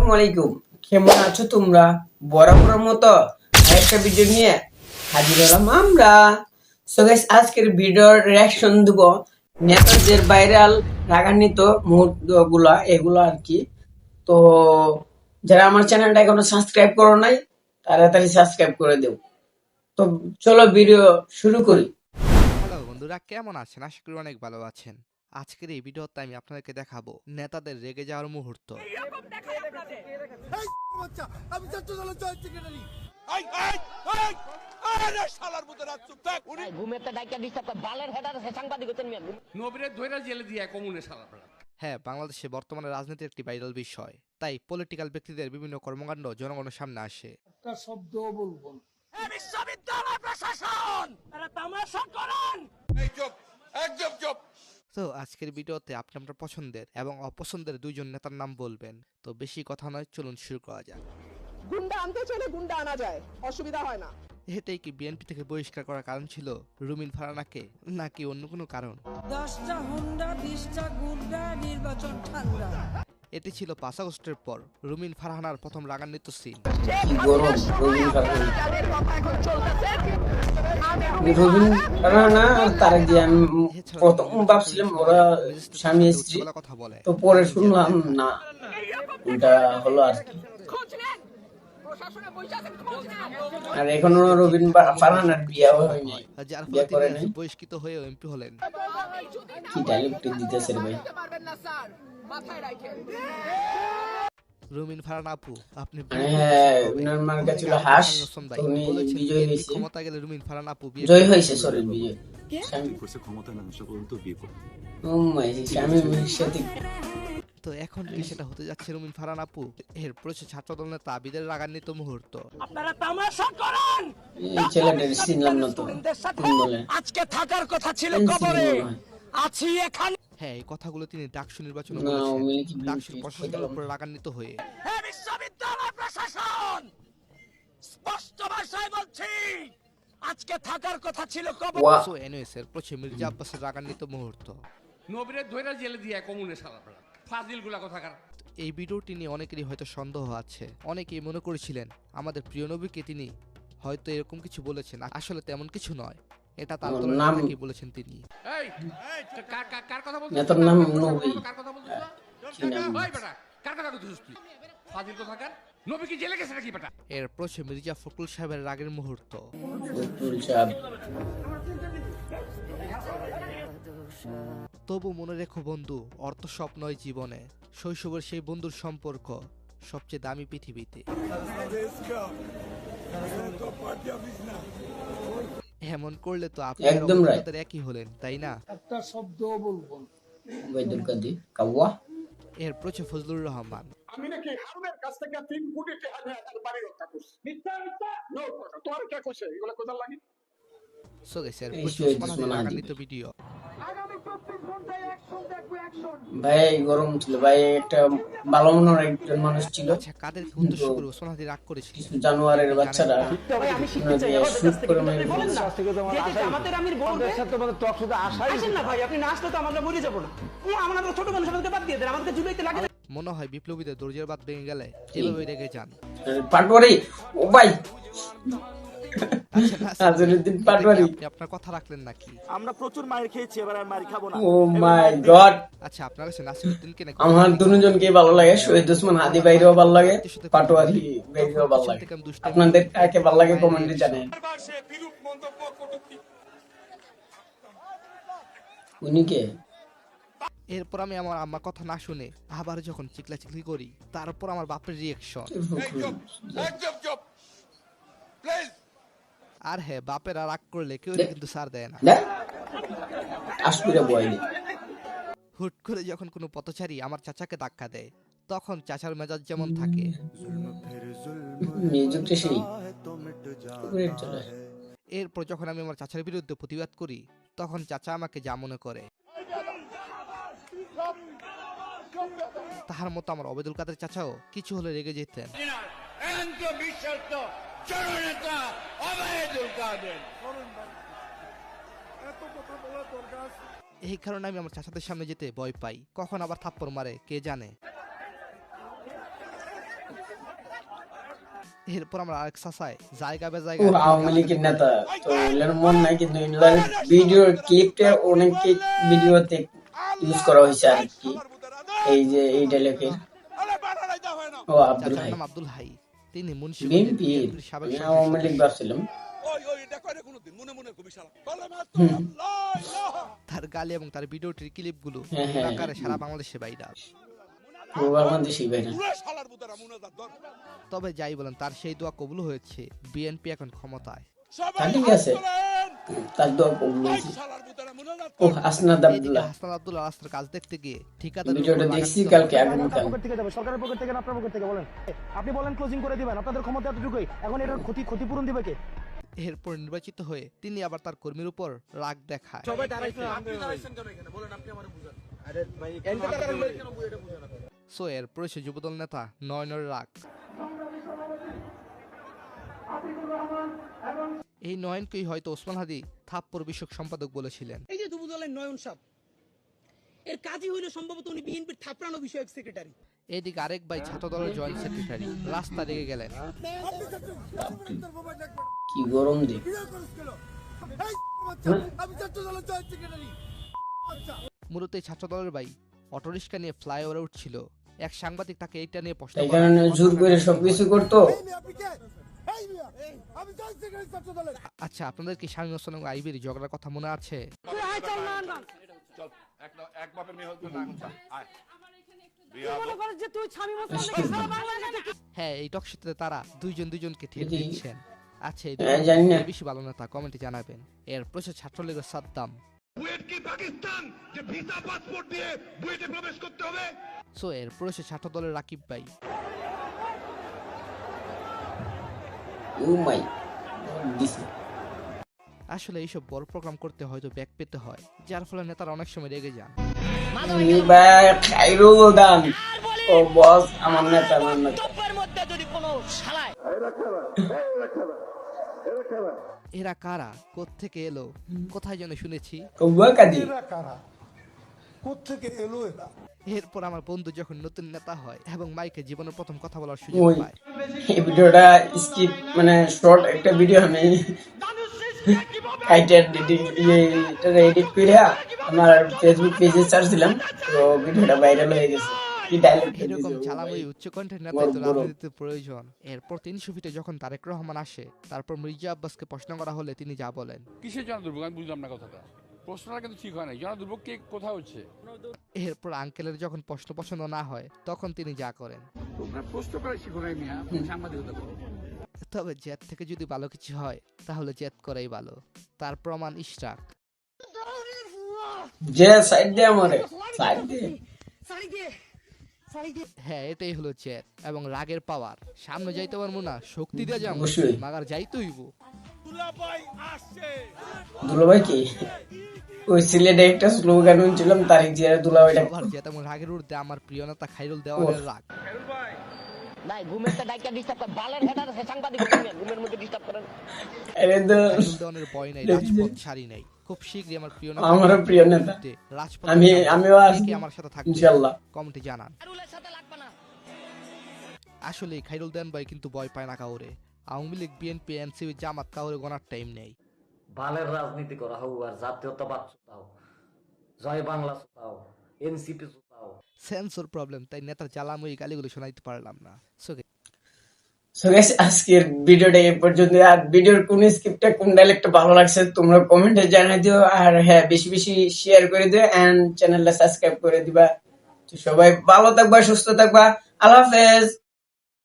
আসসালামু আলাইকুম। কেমন আছো তোমরা? বরাবরের মতো আরেকটা ভিডিও নিয়ে হাজির হলাম আমরা। সো গাইস, আজকের ভিডিওর রিঅ্যাকশন দেব নেতাদের ভাইরাল রাগান্বিত মুহূর্তগুলো, এগুলো আর কি। তো যারা আমার চ্যানেলটা এখনো সাবস্ক্রাইব করো নাই, তাড়াতাড়ি সাবস্ক্রাইব করে দেও। তো চলো ভিডিও শুরু করি। হ্যালো বন্ধুরা, কেমন আছেন? আশা করি অনেক ভালো আছেন। আজকের এই ভিডিওতে আমি আপনাদেরকে দেখাবো নেতাদের রেগে যাওয়ার মুহূর্ত। হ্যাঁ, বাংলাদেশে বর্তমানে রাজনীতি একটি ভাইরাল বিষয়, তাই পলিটিক্যাল ব্যক্তিদের বিভিন্ন কর্মকাণ্ড জনগণের সামনে আসে। একটা শব্দ বলবো না। বিশ্ববিদ্যালয় প্রশাসন তারা তামাশা করেন। তো আজকের ভিডিওতে আপনি আপনার পছন্দের এবং অপছন্দের দুইজন নেতার নাম বলবেন। তো বেশি কথা নয়, চলুন শুরু করা যাক। গুন্ডা আনতে চাইলে গুন্ডা আনা যায়, অসুবিধা হয় না। এটাই কি বিএনপি থেকে বহিষ্কার করার কারণ ছিল রুমিন ফারহানাকে, নাকি অন্য কোনো কারণ? 10টা হুন্ডা 20টা গুন্ডা, নির্বাচন ঠান্ডা। এটি ছিল 5 আগস্টের পর রুমিন ফারহানার প্রথম রাগান্বিত সিন। কি গরম রবিন ফারহানা। রবিন ফারহানা আর তারেক জিয়া, আমি প্রথম ভাবছিলাম ওরা স্বামী স্ত্রী, কথা বলে, তো পরে শুনলাম না, ওটা হলো আর কি। আর এখনো রবিন ফারহানার বিয়ে হয়নি, যার বিয়ে ফলে করে তিনি নাই। বহিষ্কৃত হয়ে এমপি হলেন। কি ডায়লগ দিতেছে রে ভাই। রুমিন ফারহানা আপু, আপনি হ্যাঁ, উনার মার্কা ছিল হাঁস, উনি বিজয় হয়েছে। ক্ষমতা গেলে রুমিন ফারহানা আপু জয় হয়েছে, সরি বিজয়। ও মাই, স্বামী সাথে। তো এখন কি সেটা হতে যাচ্ছে রুমিন ফারহানা আপু? এরপর হচ্ছে ছাত্রদল নেতা আবিদের রাগান্বিত মুহূর্ত। আপনারা তামাশা করেন। এই ছেলেটার চিনলাম না তো, কোন বলে? আজকে থাকার কথা ছিল কবরে, আছি এখানে। হ্যাঁ, এই কথাগুলো তিনি ডাকসু নির্বাচনে না, বলেছেন, মিলি কি ডাকসুর প্রশাসনের উপর রাগান্বিত হয়ে। হে বিশ্ববিদ্যালয় প্রশাসন, স্পষ্ট ভাষায় বলছি, আজকে থাকার কথা ছিল কবরে। ওয়া সো এনএস এর প্রচে মির্জা আব্বাসের রাগান্বিত মুহূর্ত। নবীরে ধইরা জেলে দিয়ে কমুনে সারা ফাজিল গুলা কথাকার। এই ভিডিওটি নিয়ে অনেকেরই হয়তো সন্দেহ আছে। অনেকেই মনে করেছিলেন আমাদের প্রিয় নবীকে তিনি হয়তো এরকম কিছু বলেছেন, আসলে তেমন কিছু নয়। এটা তার দলের নাম নেতাকেই বলেছেন তিনি। এই কার কথা বলছিস? নেতার নাম নবী। কার কথা বলছিস? কি নাম? ওই বেটা, কার কথা বলছিস তুই? ফাজিল কথাকার। নবী কি জেলে গেছে নাকি বেটা? এরপর সে মির্জা ফখরুল সাহেবের রাগের মুহূর্ত। ফখরুল সাহেব। তবু মনে রেখো বন্ধু, অর্থ সব নয় জীবনে। শৈশবের সেই বন্ধুর সম্পর্ক সবচেয়ে দামি পৃথিবীতে। এমন করলে তো আপনি একদম right। একই হলেন, তাই না? একটা শব্দ বলবো না। ওবায়দুল কাদের কাওয়া। এরপর হচ্ছে ফজলুর রহমান। আমি নাকি হারুনের কাছ থেকে 3 কোটি টাকা নিয়ে তার বাড়ি রক্ষা করছি। মিথ্যা মিথ্যা নো কথা। তোমার কে কইছে এগুলা কোথায় লাগে? সো গাইস, এরপর এই হচ্ছে শহীদ ওসমান ওসমান আলীর হাদি। রাগান্বিত ভিডিও। আগামী 24 ঘন্টায় অ্যাকশন দেখবো অ্যাকশন। ভাই গরম ছিল ভাই, একটা ভালো মনের একজন মানুষ ছিল। আচ্ছা, কাদেরকে উদ্দেশ্য করে ওসমান আলী রাগ করেছিল? কিছু জানুয়ারের বাচ্চারা ভাই আমি শিখতে ওনাকে চাই আমাদের শুট কাছ থেকে, করে কিন্তু মেরে আপনি বলেন ফেলেছে। না যেতে আমাদের আমির বলবে তোমাদের টক শুধু আশাই। আসেন না ভাই, আপনি না আসলে তো আমরা মরে যাবো না। আমরা তো ছোট মানুষ, আমাদেরকে বাদ দিয়ে দেন, আমাদেরকে জুলাইতে লাগে না। মনে হয় বিপ্লবীদের দরজার বাদ ভেঙে গেলে এভাবে রেগে যান। পাটওয়ারি, ও ভাই আচ্ছা, নাসিরউদ্দিন পাটওয়ারি। আপনি আপনার কথা রাখলেন নাকি? আমরা প্রচুর মায়ের খেয়েছি, এবার আর মার খাবো না। ও মাই গড। আচ্ছা, আপনার কাছে নাসিরউদ্দিনকে নাকি? আমার দুজনকেই ভালো লাগে, শহীদ ওসমান হাদি ভাইরেও ভালো লাগে, পাটওয়ারি ভাইরেও ভালো লাগে। আপনাদের কাকে ভালো লাগে কমেন্টে জানান। উনি কে? এরপর আমি আমার আম্মার কথা না শুনে আবার যখন চিকলাচিকলি করি, তারপর আমার বাপের রিয়েকশন। আর হ্যাঁ, বাপেরা রাগ করলে কেউ কিন্তু ছাড় দেয় না। আশপিরা বয়নি। হুট করে যখন কোনো পথচারী আমার চাচাকে ধাক্কা দেয়, তখন চাচার মেজাজ যেমন থাকে, মিউজিকটা সেই গ্রেট চলে। এরপর যখন আমি আমার চাচার বিরুদ্ধে প্রতিবাদ করি, তখন চাচা আমাকে যা মনে করে। তাহার মতো আমার ওবায়দুল কাদের চাচাও কিছু হলে রেগে যেতেন। এই কারণে আমি আমার চাচাদের সামনে যেতে ভয় পাই, কখন আবার থাপ্পড় মারে কে জানে। এরপর আমরা আরেক সাসায় জায়গা ও বেজায়গা আওয়ামী লীগের নেতা তো এগুলোর মন নাই, কিন্তু এগুলোর ভিডিওর ক্লিপটা অনেক ভিডিওতে ইউজ করা হয়েছে আর কি। এই যে এই ডায়লগের ও আব্দুল যার হাই নাম আব্দুল হাই, তিনি মুন্সি বিএনপির সাবেক আমি আওয়ামী লীগ ভাবছিলাম। তার গালি এবং তার ভিডিওটির ক্লিপগুলো হ্যাঁ, হ্যাঁ। আকারে সারা বাংলাদেশে ভাইরাল। বাংলাদেশি ভাইরা তবে যাই বলেন, তার সেই দোয়া কবুল হয়েছে। বিএনপি এখন ক্ষমতায়। তা ঠিক আছে, তার দোয়া কবুল হয়েছে। ও হাসনাত এদিকে আব্দুল্লাহ হাসান আব্দুল্লাহ রাস্তার কাজ দেখতে গিয়ে ঠিকাদার ভিডিওটা দেখছি কালকে, আগামীকাল। পকেট থেকে দেবে, সরকারের পকেট থেকে না আপনার পকেট থেকে? বলেন, আপনি বলেন ক্লোজিং করে দিবেন, আপনাদের ক্ষমতা এতটুকুই। এখন এটার ক্ষতিপূরণ দিবে কে? এরপর নির্বাচিত হয়ে তিনি আবার তার কর্মীর উপর রাগ দেখায়। সো এরপর সে যুবদল নেতা নয়নের রাগ। এই নয়নকেই হয়তো ওসমান হাদি থাপ্পড় বিষয়ক সম্পাদক বলেছিলেন। এই যে যুবদলের নয়ন সাহেব, এর কাজই হইল সম্ভবত উনি বিএনপির থাপড়ানো বিষয়ক সেক্রেটারি। এদিকে আরেক ভাই ছাত্র দলের জয়েন্ট সেক্রেটারি রাস্তা রেগে গেলেন। কি গরম দিক, মূলত এই ছাত্র দলের ভাই অটোরিক্সা নিয়ে ফ্লাইওভারে উঠছিল। এক সাংবাদিক তাকে এইটা নিয়ে প্রশ্ন এই করে। কারণে জোর করে সবকিছু করতো। আচ্ছা, আপনাদের কি স্বামী ওসমান এবং আইবির ঝগড়ার কথা মনে আছে? এক বাপের মেয়ে হচ্ছে না এখন আয় হ্যাঁ, এই টকশোতে তারা দুইজনকে ঠিক দিচ্ছেন। আচ্ছা, এই হ্যাঁ, জানি না। বেশি ভালো না তা কমেন্টে জানাবেন। এর প্রশ্ন ছাত্রলীগের সাদ্দাম। সো এর প্রশ্ন ছাত্র দলের রাকিব ভাই। ও মাই দিছে। আসলে এইসব বড় প্রোগ্রাম করতে হয়তো ব্যাক পেতে হয়, যার ফলে নেতারা অনেক সময় রেগে যান। ভাই খাইরুল দান ও বস আমার নেতা, আমার নেতা। এরা কারা, কোত্থেকে এলো, কোথায় যেন শুনেছি। কৌয়া কাদি এরপর আমার বন্ধু যখন নতুন নেতা হয় এবং মাইকে জীবনের প্রথম কথা বলার সুযোগ ওই পায়, এই ভিডিওটা স্কিপ মানে শর্ট একটা ভিডিও আমি এডিট করে আমার ফেসবুক পেজে সার্চ দিলাম, তো ভিডিওটা ভাইরাল হয়ে গেছে। কি ডায়লগ এরকম ঝালাময়ী উচ্চ কণ্ঠের নেতাই তো রাজনীতিতে প্রয়োজন। এরপর 300 ফিটে যখন তারেক রহমান আসে, তারপর মির্জা আব্বাসকে প্রশ্ন করা হলে তিনি যা বলেন। কিসের জনদুর্ভোগ আমি বুঝলাম না কথাটা, প্রশ্নটা কিন্তু ঠিক হয় নাই। জনদুর্ভোগ কে কোথায় হচ্ছে? এরপর আঙ্কেলের যখন প্রশ্ন পছন্দ না হয়, তখন তিনি যা করেন। তোমরা প্রশ্ন করে শিখো নাই মিয়া, সাংবাদিকতা করো। তবে জেদ থেকে যদি ভালো কিছু হয়, তাহলে জেদ করাই ভালো। তার প্রমাণ ইশরাক। যে সাইড দে আমারে, সাইড দে। হ্যাঁ, এটাই হলো জেদ এবং রাগের পাওয়ার। সামনে যাইতে পারবো না, শক্তি দিয়ে যাবো, অবশ্যই। মাগার যাইতে হইব। দুলাভাই কি ওই সিলেটে একটা স্লোগান শুনছিলাম, তারিক জিয়ার দুলাভাইটা। সবার জেদ এবং রাগের ঊর্ধ্বে আমার প্রিয় নেতা খাইরুল দেওয়ানের রাগ। ভাই ঘুমের তো ডাইকা ডিস্টার্ব করে, বালের হেডার সে সাংবাদিক ঘুমের মধ্যে ডিস্টার্ব করেন। আরে তো খাইরুল দেওয়ানের ভয় নাই, রাজপথ ছাড়ি নাই। খুব শীঘ্রই আমার প্রিয় নেতা আমার প্রিয় নেতা রাজপথ আমিও আসবো আমার সাথে থাকবে ইনশাআল্লাহ। কমেন্টে জানান। খাইরুলের সাথে লাগবে না। আসলে খাইরুল দেন ভাই কিন্তু ভয় পায় না কাউরে। আওয়ামী লীগ, বিএনপি, এনসিপি, জামাত কাউরে গোনার টাইম নেই। বালের রাজনীতি করা হোক আর জাতীয়তাবাদ চুতাও, জয় বাংলা চুতাও, এনসিপি চুতাও। সেন্সর প্রবলেম, তাই নেতার জ্বালাময়ী গালিগুলো শোনাইতে পারলাম না। সো গাইস, আজকের ভিডিওটা এই পর্যন্ত। আর ভিডিওর কোন স্ক্রিপ্টটা কোন ডায়লগটা ভালো লাগছে তোমরা কমেন্টে জানিয়ে দিও। আর হ্যাঁ, বেশি বেশি শেয়ার করে দিও এন্ড চ্যানেলটা সাবস্ক্রাইব করে দিবা। তো সবাই ভালো থাকবা, সুস্থ থাকবা। আল্লাহ হাফেজ।